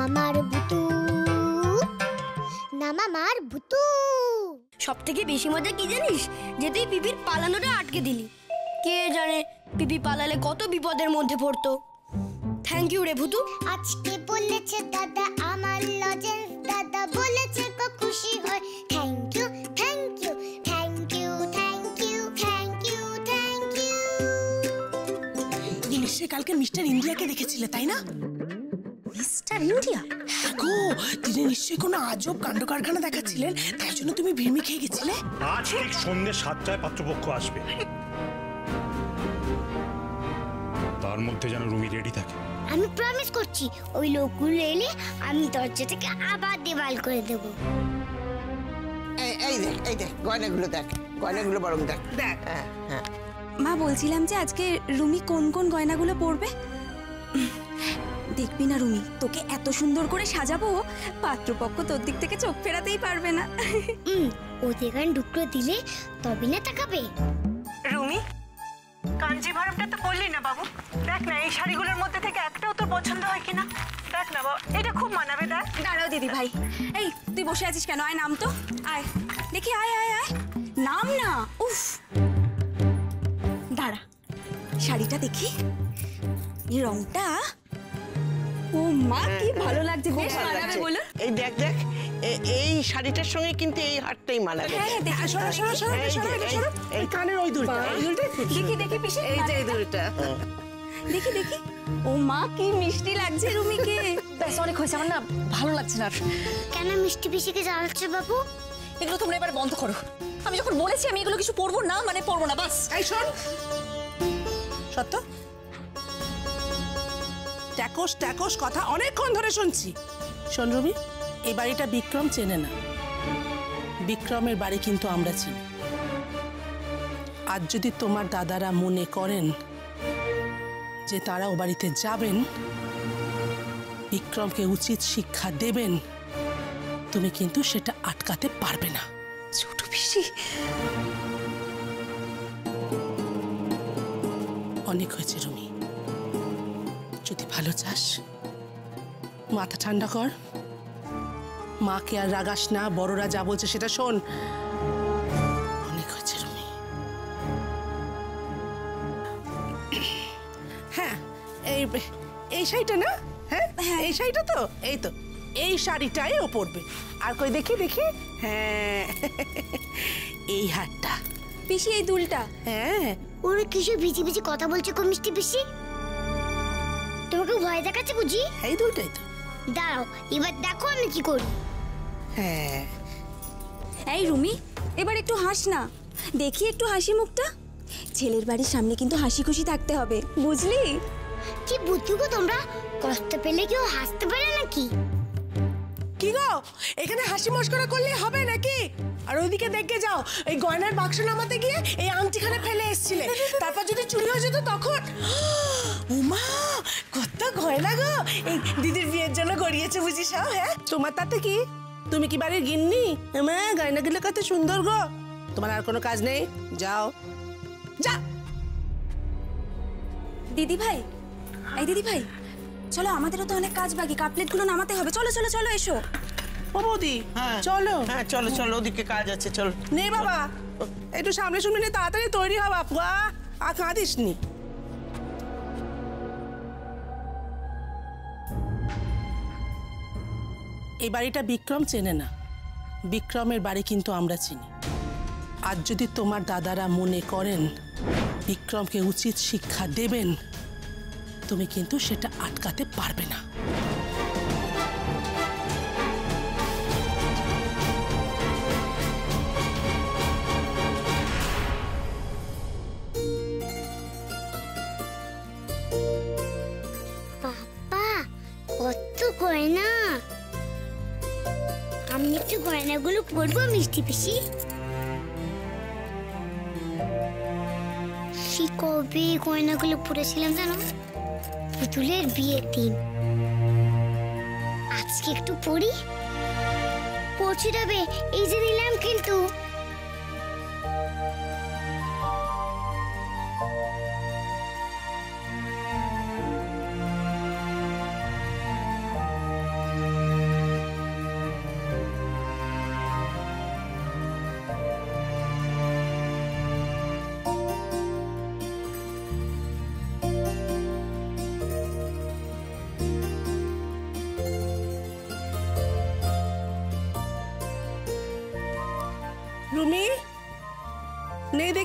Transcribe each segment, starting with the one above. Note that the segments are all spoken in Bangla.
মামার বুতু না মামার বুতু। সব থেকে বেশি মজা কি জানিস? যে তুই পিপির পালানোটা আটকে দিলি। কে জানে পিপি পালালে কত বিপদের মধ্যে পড়তো। থ্যাংক ইউ রে ভুতু। আজকে বলেছে দাদা আমার লজেন্স, দাদা বলেছে কো খুশি হয়। Thank you thank you thank you thank you thank you thank you. তুমি নিশ্চয়ই কালকে মিস্টার ইন্ডিয়াকে দেখেছিলে, তাই না? Mister India? হ্যাঁ গো, তিনি নিশ্চয়ই কোনো আজব কাণ্ড কারখানা দেখাচ্ছিলেন, তাই জন্য তুমি ভিড়মি খেয়ে গেছিলে। আজ ঠিক সন্ধ্যে 7টায় পাত্রপক্ষ আসবে, তার মধ্যে যেন রুমি রেডি থাকে। আমি প্রমিস করছি ওই লোকগুলো এলে আমি দরজা থেকে আবার দেওয়াল করে দেব। এই দেখ গয়নাগুলো, দেখ গয়নাগুলো বরং দেখ দেখ। হ্যাঁ মা, বলছিলাম যে আজকে রুমি কোন কোন গয়নাগুলো পরবে। দেখবি না রুমি, তোকে এত সুন্দর করে সাজাবো, পাত্রপক্ষ তোর দিক থেকে চোখ ফেরাতেই পারবে না। ওদের গান ঢুকলো দিলে তবে না তাকাবে। রুমি, কাঞ্জিভারমটা তো পরলি না বাবু। দেখ না এই শাড়িগুলোর মধ্যে থেকে একটাও তোর পছন্দ হয় কিনা। দেখ না বাবু, এটা খুব মানাবে। দেখ। দাঁড়াও দিদি ভাই, এই তুই বসে আছিস কেন? আয় নাম তো, আয় দেখি, আয় আয় আয়, নাম না। উফ, দাঁড়া, শাড়িটা দেখি, এই রংটা, ও মা কি ভালো লাগছে, বেশ মানাবে বলো। এই দেখ দেখ, এই শাড়িটার সঙ্গে কিন্তু এই হারটাই মানাবে। হ্যাঁ দেখি, সরো সরো সরো সরো, এই কানের ওই দুলটা, দেখি দেখি পিছে, এই যে এই দুলটা দেখি দেখি। ও মা কি মিষ্টি লাগছে রুমিকে। ব্যাস অনেক হয়েছে, আমার না ভালো লাগছে না। কেন মিষ্টি পিসিকে জ্বালাচ্ছে বাবু? এগুলো তোমরা এবার বন্ধ করো। আমি যখন বলেছি আমি এগুলো কিছু পরবো না, মানে পরবো না, বাস। এই শোন সত্য, ট্যাকস ট্যাকস কথা অনেকক্ষণ ধরে শুনছি। শোন রবি, এই বাড়িটা বিক্রম চেনে না, বিক্রমের বাড়ি কিন্তু আমরা চিনি। আজ যদি তোমার দাদারা মনে করেন যে তারা ও বাড়িতে যাবেন, বিক্রমকে উচিত শিক্ষা দেবেন, তুমি কিন্তু সেটা আটকাতে পারবে না। ছোট পিসি, অনেক হয়েছে রুমি, যদি ভালো চাস মাথা ঠান্ডা কর, মাকে আর রাগাস না, বড়রা যা বলছে সেটা শোন। অনেক হয়েছে রুমি। হ্যাঁ এই শাড়িটা না? হ্যাঁ এই শাড়িটা তো, এই তো এই শাড়িটাই ও পরবে। আর কই দেখি দেখি, হ্যাঁ এই হারটা। পিসি এই দুলটা। হ্যাঁ, ওরা কিসে ভিজি ভিজি কথা বলছে গো মিষ্টি পিসি? তোমাকে ভয় দেখাচ্ছে বুঝি? এই দুলটাই তো। দাঁড়াও, এবার দেখো আমি কি করি। হ্যাঁ, এই রুমি, এবার একটু হাস না, দেখি একটু হাসি মুখটা। ছেলের বাড়ির সামনে কিন্তু হাসি খুশি থাকতে হবে, বুঝলি? কি বুদ্ধি গো তোমরা, কষ্ট পেলে কেউ হাসতে পারে নাকি? কি গো, এখানে হাসি মস্করা করলে হবে নাকি? আর ওইদিকে দেখে যাও, এই গয়নার বাক্স নামাতে গিয়ে এই আংটিখানে ফেলে এসেছিলে, তারপর যদি চুরি হয়ে যেত তখন। উমা, কত গয়না গো, এই দিদির বিয়ের জন্য গড়িয়েছে বুঝি সব। হ্যাঁ, তোমার তাতে কি? তুমি কি বাড়ির গিন্নি? হ্যাঁ, গয়নাগুলো কত সুন্দর গো। তোমার আর কোনো কাজ নেই, যাও যা। দিদি ভাই, এই দিদি ভাই, চলো, আমাদেরও তো অনেক কাজ বাকি, কাপলেটগুলো নামাতে হবে। চলো চলো চলো, এসো। ও বৌদি, হ্যাঁ চলো। হ্যাঁ চলো চলো, ওদিকে কাজ আছে, চলো। নে বাবা, একটু সামনে শুনে নে, তাড়াতাড়ি তৈরি হওয়া। পুয়া আর কাঁদিস নি। এই বাড়িটা বিক্রম চেনে না, বিক্রমের বাড়ি কিন্তু আমরা চিনি। আজ যদি তোমার দাদারা মনে করেন বিক্রমকে উচিত শিক্ষা দেবেন, তুমি কিন্তু সেটা আটকাতে পারবে না। বাবা, কত গয়না! আমি একটু গয়নাগুলো পরবো মিষ্টি পিসি। সে কবে গয়নাগুলো পরেছিলাম জানো? পুতুলের বিয়ের দিন। আজকে একটু পরি, পড়ছি তবে এই যে নিলাম কিন্তু।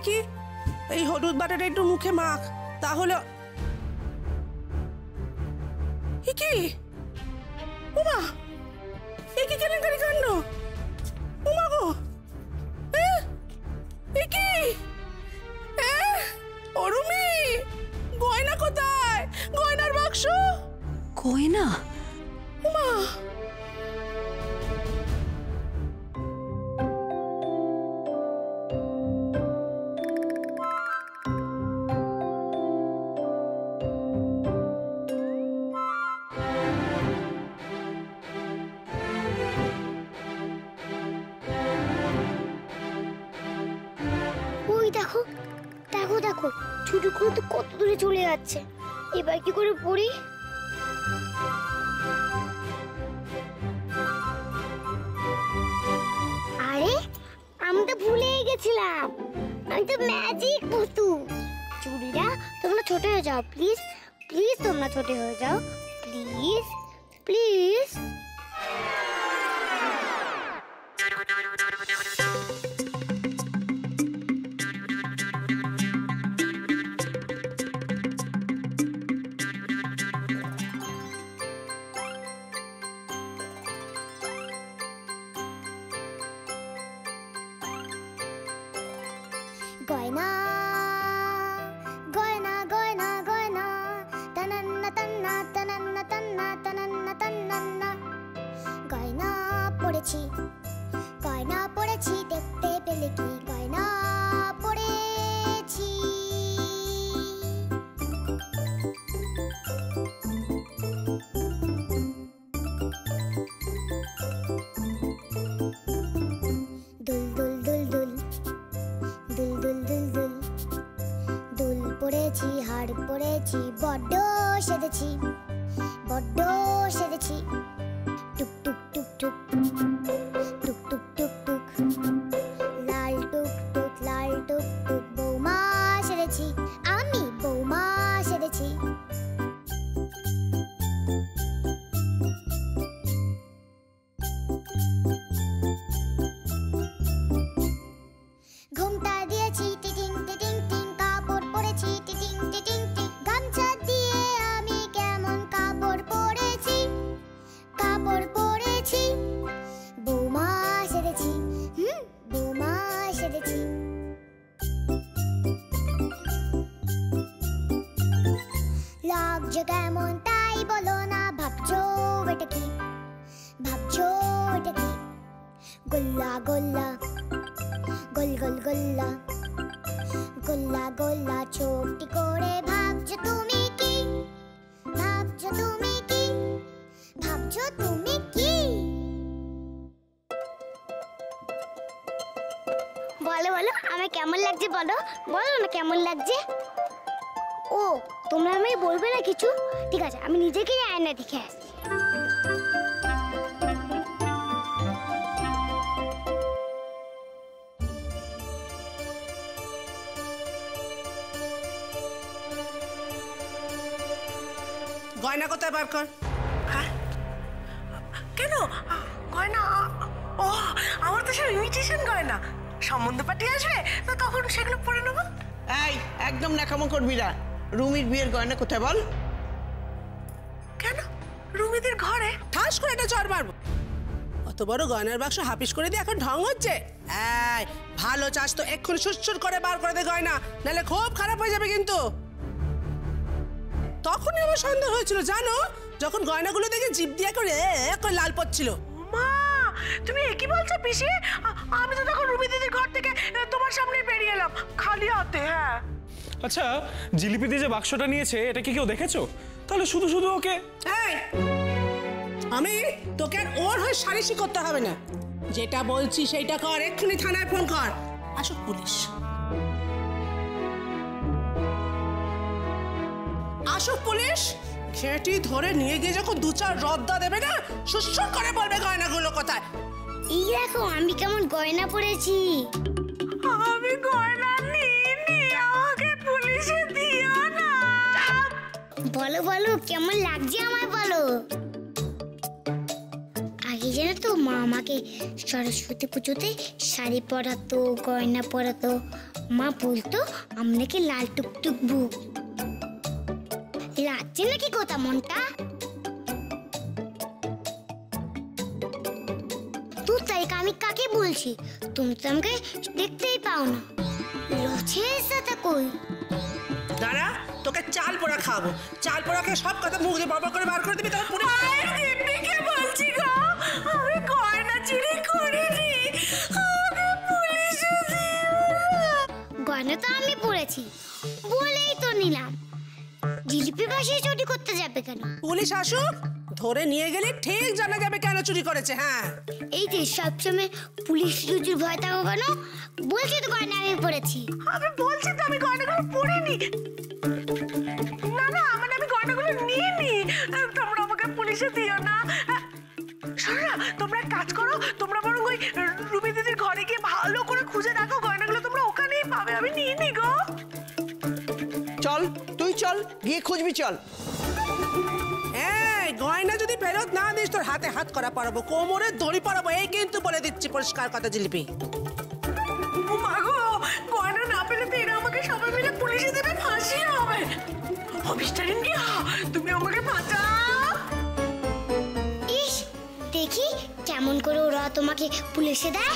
দেখি, এই হলুদ বাটাটা একটু মুখে মাখ, তাহলে। কি উমা, এ কি কেলেঙ্কারি কাণ্ড! উমা গো, এ কি! অরুমি, গয়না কোথায়? গয়নার বাক্স! গয়না? উমা! ওই দেখো দেখো দেখো, ছুটুগুলো তো কত দূরে চলে যাচ্ছে। এবার কি করে পড়ি? আরে আমি তো ভুলেই গেছিলাম, আমি তো ম্যাজিক পুতুল। চুড়িরা তোমরা ছোট হয়ে যাও প্লিজ, প্লিজ তোমরা ছোট হয়ে যাও প্লিজ, প্লিজ। গয়না গয়না গয়না গয়না, তানান্না তান্না তানান্না তান্না তানান্না তান্নান্না। গয়না পড়েছি, গয়না পড়েছি, দেখতে পেলে কি গয়না পড়েছি। দুল দুল দুল দুল দুল দুল দুল দুল দুল পড়েছি, হাড় পড়েছি, বড্ড সেজেছি, বড্ড সেজেছি। টুক টুক টুক টুক টুক টুক টুক টুক, লাল টুক টুক লাল টুক টুক, বৌমা সেজেছি, আমি বৌমা সেজেছি। ঘুমটা দিয়েছি টিটিং টিটিং টিং, কাপড় পরেছি টিটিং টিটিং টিং, গামছা দিয়ে আমি কেমন কাপড় পরেছি, কাপড় পরেছি। বৌমা সেজেছি, বৌমা সেজেছি। লাগছে কেমন তাই বলো না, ভাবছো এটা কি, ভাবছো এটা কি? গোল্লা গোল্লা গোল গোল গোল্লা, গোল্লা গোল্লা ছোটটি করে ভাবছো তুমি কি, ভাবছো তুমি কি, ভাবছো তুমি কি? বলো বলো, আমার কেমন লাগছে বলো, বলো না কেমন লাগছে। ও তোমরা আমায় বলবে না কিছু? ঠিক আছে, আমি নিজেকে আয়না দেখে আসছি। গয়না কোথায় বার কর? কেন গয়না? ও আমার তো সে ইমিটেশন গয়না, সম্বন্ধ পার্টি আসবে তো তখন সেগুলো পরে নেবো। এই একদম ন্যাকামো করবি না। রুমির বিয়ের গয়না কোথায় বল? কেন রুমিদের ঘরে? ঠাস করে একটা চড় মারবো। অত বড় গয়নার বাক্স হাপিস করে দিয়ে এখন ঢং হচ্ছে? এই ভালো চাস তো এক্ষুনি সুরসুর করে বার করে দে গয়না, নাহলে খুব খারাপ হয়ে যাবে কিন্তু। তখনই আমার সন্দেহ হয়েছিল জানো, যখন গয়নাগুলো দেখে জিভ দিয়ে করে লাল পড়ছিল। মা তুমি একই বলছো পিসি? আমি তো তখন রুমি দিদির ঘর থেকে তোমার সামনে বেরিয়ে এলাম খালি হাতে। হ্যাঁ আচ্ছা, জিলিপি দিয়ে যে বাক্সটা নিয়েছে এটা কি কেউ দেখেছো? তাহলে শুধু শুধু ওকে। এই আমি তোকে আর ওর হয়ে সালিশি করতে হবে না, যেটা বলছি সেইটা কর, এক্ষুনি থানায় ফোন কর, আসুক পুলিশ, আসুক পুলিশ। ঘেঁটি ধরে নিয়ে গিয়ে যখন দু চার রদ্দা দেবে না, সুসুর করে বলবে গয়নাগুলো কোথায়। এই দেখো আমি কেমন গয়না পরেছি। আমি গয়না নিইনি, আমাকে পুলিশে দিও না। বলো বলো কেমন লাগছে আমায় বলো। আগে যেন তো মা আমাকে সরস্বতী পুজোতে শাড়ি পরাতো, গয়না পরাতো। মা বলতো আমি নাকি লাল টুকটুক বুক। লাগছে নাকি কথা মনটা? তুই তাই আমি কাকে বলছি? তুমি তো আমাকে দেখতেই পাও না। লছের সাথে কই? দাঁড়া, তোকে চাল পোড়া খাওয়াবো। চাল পোড়া খেয়ে সব কথা মুখ দিয়ে বড় করে বার করে দিবি। তারপর কে বলছি গো, আমি গয়না চুরি করিনি। গয়না তো আমি পরেছি বলেই তো নিলাম। জিলিপি বাসে চুরি করতে যাবে কেন? পুলিশ আসুক, ধরে নিয়ে গেলে ঠিক জানা যাবে কেন চুরি করেছে। হ্যাঁ, এই যে সবসময় পুলিশ চুরির ভয় থাকো কেন? বলছি তো গয়না আমি পরেছি। আমি বলছি তো আমি গয়নাগুলো পরিনি। না না, মানে আমি গয়নাগুলো নিইনি। তোমরা আমাকে পুলিশে দিও না। শোনো না, তোমরা এক কাজ করো, তোমরা বরং ওই রুবি দিদির ঘরে গিয়ে ভালো করে খুঁজে দেখো, গয়নাগুলো তোমরা ওখানেই পাবে। আমি নিইনি গো। চল, তুই চল, গিয়ে খুঁজবি, চল। এই গয়না যদি ফেরত না দিস তোর হাতে হাত করা পরাবো, কোমরে দড়ি পরাবো, এই কিন্তু বলে দিচ্ছি পরিষ্কার কথা জিলিপি। ও মা গো, গয়না না পেলে তো এরা আমাকে সবাই মিলে পুলিশে দেবে, ফাঁসি হবে। ও মিস্টার ইন্ডিয়া, তুমি আমাকে বাঁচাও। ইস, দেখি কেমন করে ওরা তোমাকে পুলিশে দেয়।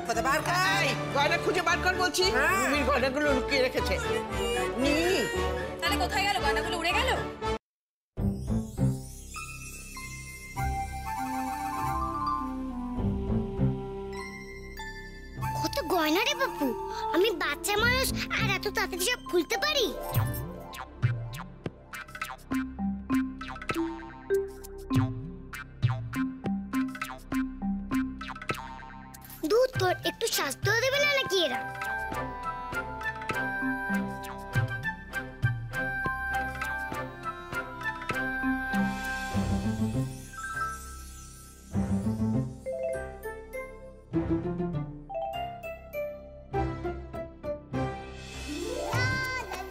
কথা বার কর। এই গয়না খুঁজে বার কর বলছি। হ্যাঁ। রুমির গয়নাগুলো লুকিয়ে রেখেছে। নি তাহলে কোথায় গেল গয়নাগুলো? উড়ে গেল? কত গয়না রে বাপু, আমি বাচ্চা মানুষ আর এত তাড়াতাড়ি সব খুলতে পারি? দুধ তোর একটু স্বাস্থ্য দেবে না নাকি এরা?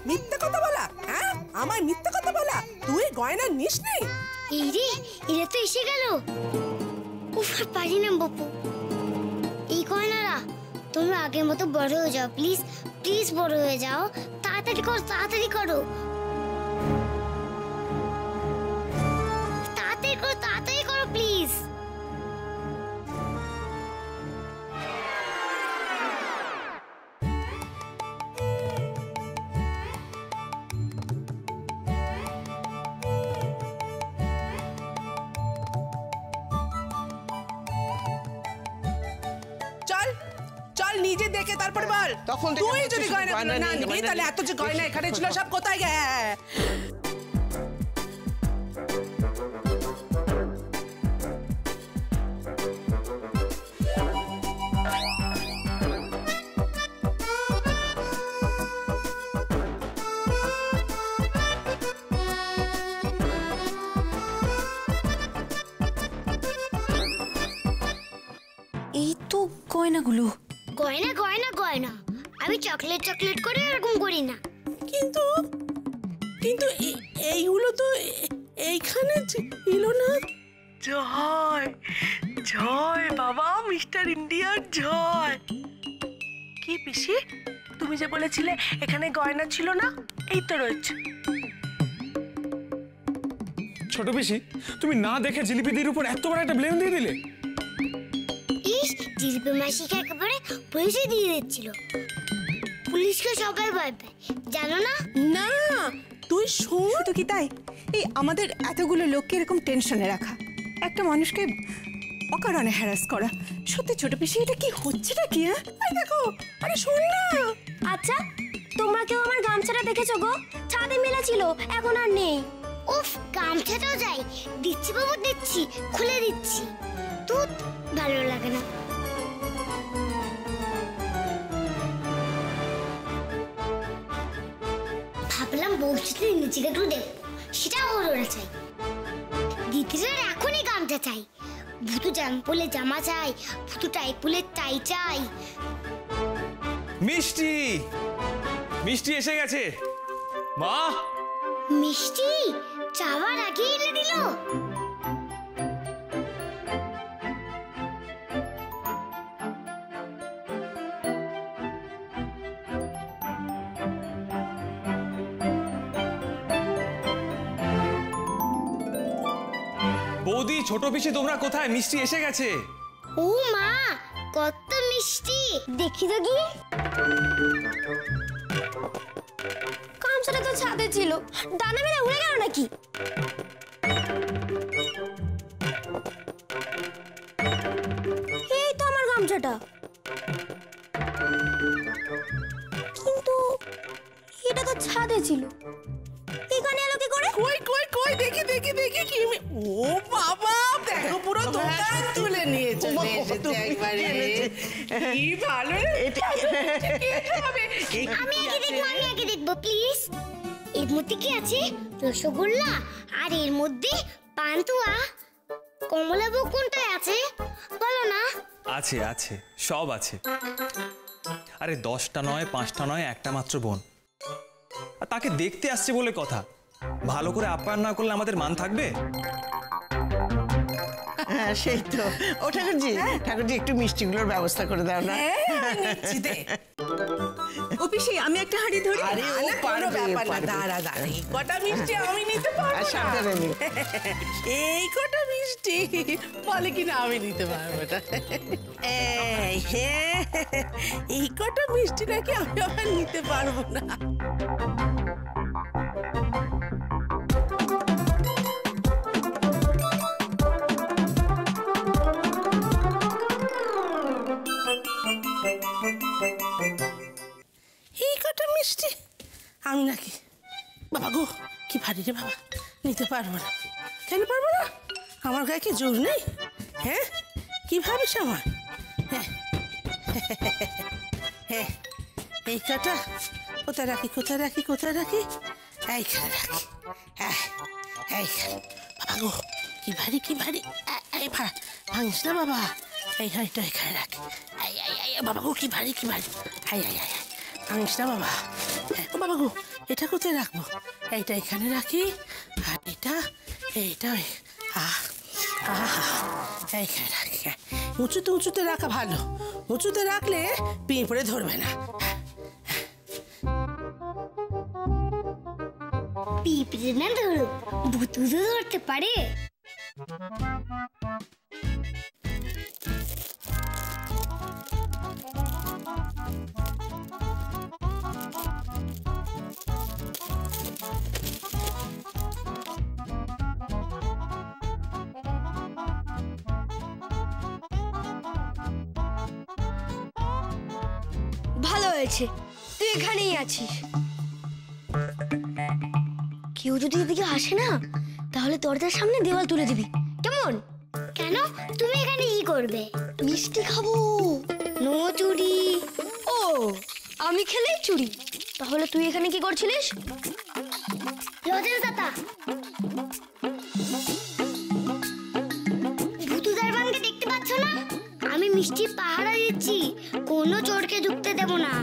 মিথ্যে কথা বলা? হ্যাঁ, আমার মিথ্যে কথা বলা? তুই গয়না নিস নি? এই রে, এরা তো এসে গেল। উফ, আর পারি না বাপু। এই গয়নারা, তোমরা আগের মতো বড় হয়ে যাও প্লিজ, প্লিজ বড় হয়ে যাও। তাড়াতাড়ি করো, তাড়াতাড়ি করো, তাড়াতাড়ি করো, তাড়াতাড়ি করো প্লিজ। চল চল, নিজে দেখে তারপরে বল। তখন দেখে তুই বলছিস যদি গয়না গয়না না নেই, নিবি গয়না তাহলে নেই। এত যে গয়না এখানে ছিল সব কোথায় গে? এই তো গয়নাগুলো। গয়না গয়না গয়না, আমি চকলেট চকলেট করে এরকম করি না। কিন্তু কিন্তু এইগুলো তো এইখানে ছিল না। জয় জয় বাবা, মিস্টার ইন্ডিয়ার জয়। কি পিসি, তুমি যে বলেছিলে এখানে গয়না ছিল না, এই তো রয়েছে। ছোট পিসি, তুমি না দেখে জিলিপিদির উপর এত বড় একটা ব্লেম দিয়ে দিলে। ইস, জিলিপি মাসিকে একেবারে পুলিশে দিয়ে দিচ্ছিল। পুলিশকে সবাই ভয় পায়, জানো না? না, তুই শোন। শুধু কি তাই, এই আমাদের এতগুলো লোককে এরকম টেনশনে রাখা, একটা মানুষকে অকারণে হ্যারাস করা, সত্যি ছোট পিসি এটা কি হচ্ছেটা কি? হ্যাঁ দেখো, আরে শোন না। আচ্ছা, তোমরা কেউ আমার গামছাটা দেখেছো গো? ছাদে মেলা ছিল, এখন আর নেই। উফ, গামছাটাও যাই। দিচ্ছি বাবু, দিচ্ছি, খুলে দিচ্ছি। তুই ভালো লাগে না। ভাবলাম বউচিতে নিজেকে একটু দেখ, সেটাও হলো না। চাই দিদিরা এখনই গামছা চাই, ভুতু জামা পরলে জামা চাই, ভুতু টাই পরলে টাই চাই। মিষ্টি মিষ্টি এসে গেছে। মা, মিষ্টি চাওয়ার আগে এনে দিল। বৌদি, ছোট পিসি, তোমরা কোথায়? মিষ্টি এসে গেছে। ও মা, কত মিষ্টি! দেখি তো গিয়ে। গামছাটা তো ছাদে ছিল, ডানা মেরে উড়ে গেল নাকি? এই তো আমার গামছাটা, কিন্তু এটা তো ছাদে ছিল, এখানে এলো কি করে? কই কই কই, দেখি দেখি দেখি কি ও বাবা, দেখো পুরো দোকান তুলে নিয়ে চলে এসেছে একবারে। কি ভালো রে, আমি আগে দেখবো প্লিজ। এর মধ্যে কি আছে? রসগোল্লা, আর এর মধ্যে পান্তুয়া। কমলাভোগ কোনটায় আছে বলো না? আছে আছে, সব আছে। আরে 10টা নয়, 5টা নয়, একটা মাত্র বোন, আর তাকে দেখতে আসছে বলে কথা। ভালো করে আপ্যায়ন না করলে আমাদের মান থাকবে? হ্যাঁ সেই তো। ও ঠাকুরজি, ঠাকুরজি একটু মিষ্টিগুলোর ব্যবস্থা করে দাও না। ও পিসি, আমি একটা হাঁড়ি ধরি। আরে ও কোনো ব্যাপার না, দাঁড়া দাঁড়া, এই কটা মিষ্টি আমি নিতে পারবো না। এই কটা মিষ্টি বলে কিনা আমি নিতে পারবো না। এই কটা মিষ্টি নাকি আমি আবার নিতে পারবো না। এই কটা মিষ্টি আমি নাকি, বাবা গো কি ভারী রে বাবা, নিতে পারবো না। কেন পারবো না? আমার গায়ে কি জোর নেই? হ্যাঁ, কি ভাবিস আমার? হ্যাঁ, এই কটা কোথায় রাখি, কোথায় রাখি, কোথায় রাখি? এইখানে রাখি। হ্যাঁ, এইখানে। বাবা গো কি ভারী, কি ভারী। এই ভাঙিস না বাবা। এই হাঁড়িটা এখানে রাখি। বাবা গো কি ভারী, কি ভারী। ভাঙিস না বাবা। ও বাবা গো, এটা কোথায় রাখবো? এইটা এখানে রাখি, আর এইটা এইখানে রাখি। উঁচুতে উঁচুতে রাখা ভালো, উঁচুতে রাখলে পিঁপড়ে ধরবে না। পিঁপড়ে না ধরুক, ভুতুড়ে ধরতে পারে। ভালো হয়েছে তুই এখানেই আছিস। কেউ যদি এদিকে আসে না, তাহলে দরজার সামনে দেওয়াল তুলে দিবি, কেমন? কেন? তুমি এখানে কি করবে? মিষ্টি খাবো। নো চুরি। ও, আমি খেলেই চুরি? তাহলে তুই এখানে কি করছিলিস? লজেন্স দাদা, ভুতু দরবানকে দেখতে পাচ্ছ না? আমি মিষ্টি পাহারা দিচ্ছি, কোনো চোরকে ঢুকতে দেব না।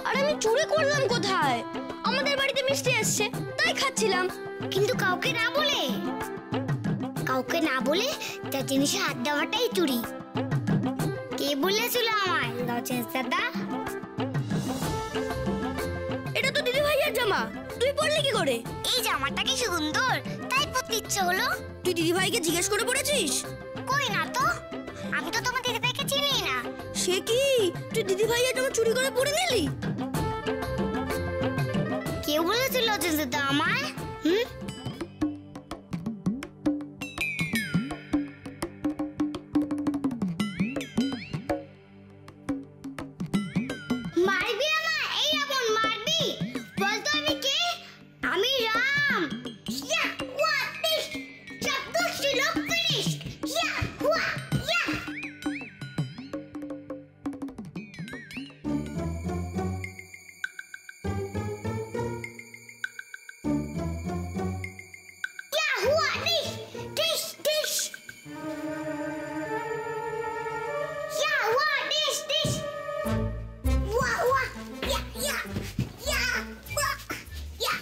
আর আমি চুরি করলাম কোথায়? আমাদের বাড়িতে মিষ্টি এসছে তাই খাচ্ছিলাম। কিন্তু কাউকে না বলে, কাউকে না বলে তার জিনিসে হাত দেওয়াটাই চুরি। কে বলেছিল আমায় লজেন্স দাদা? এটা তো দিদি ভাইয়ের জামা, তুই পরলি কি করে? এই জামাটা কি সুন্দর, তাই পরতে ইচ্ছে হলো। তুই দিদি ভাইকে জিজ্ঞেস করে পড়েছিস? কই না তো, আমি তো তোমার দিদি ভাইকে চিনি না। সে কি, তুই দিদি ভাইয়ের জামা চুরি করে পরে নিলি? কে বলেছিল লজেন্স দাদা আমায়? মারবি আমায়? এই রাবণ, মারবি? বলতো আমি কে? আমি রাম। ইয়া হুয়া দিশ, চাপদুষ্টি লোক ফিনিশ। ইয়া হুয়া ইয়া। ইয়া হুয়া দিশ, দিশ দিশ। ইয়া হুয়া দিশ দিশ। Wah, wah, ya, ya, ya, wah, ya.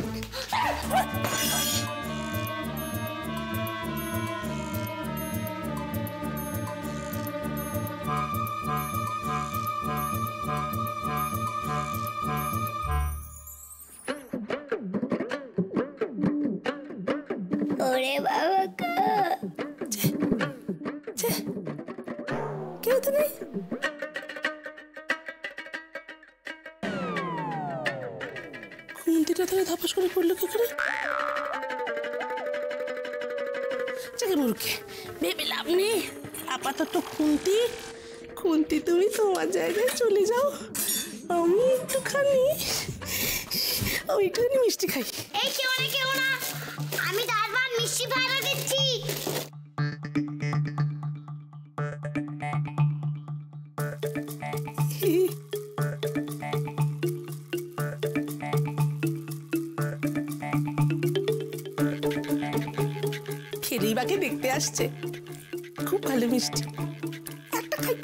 ওরে বাবা গো। কেউ তো নেই। খুন্তিটা তাহলে ধাপাস করে পড়লো কি করে? চাকে মুরুখে ভেবে লাভ নেই। আপাতত খুন্তি খুন্তি তুমি তোমার জায়গায় চলে যাও, আমি একটুখানি মিষ্টি খাই। এই কেউ না, আমি তারপর মিষ্টি ভাড়া দিচ্ছি। খেলেই বাকে দেখতে আসছে, খুব ভালো মিষ্টি, একটা খাই।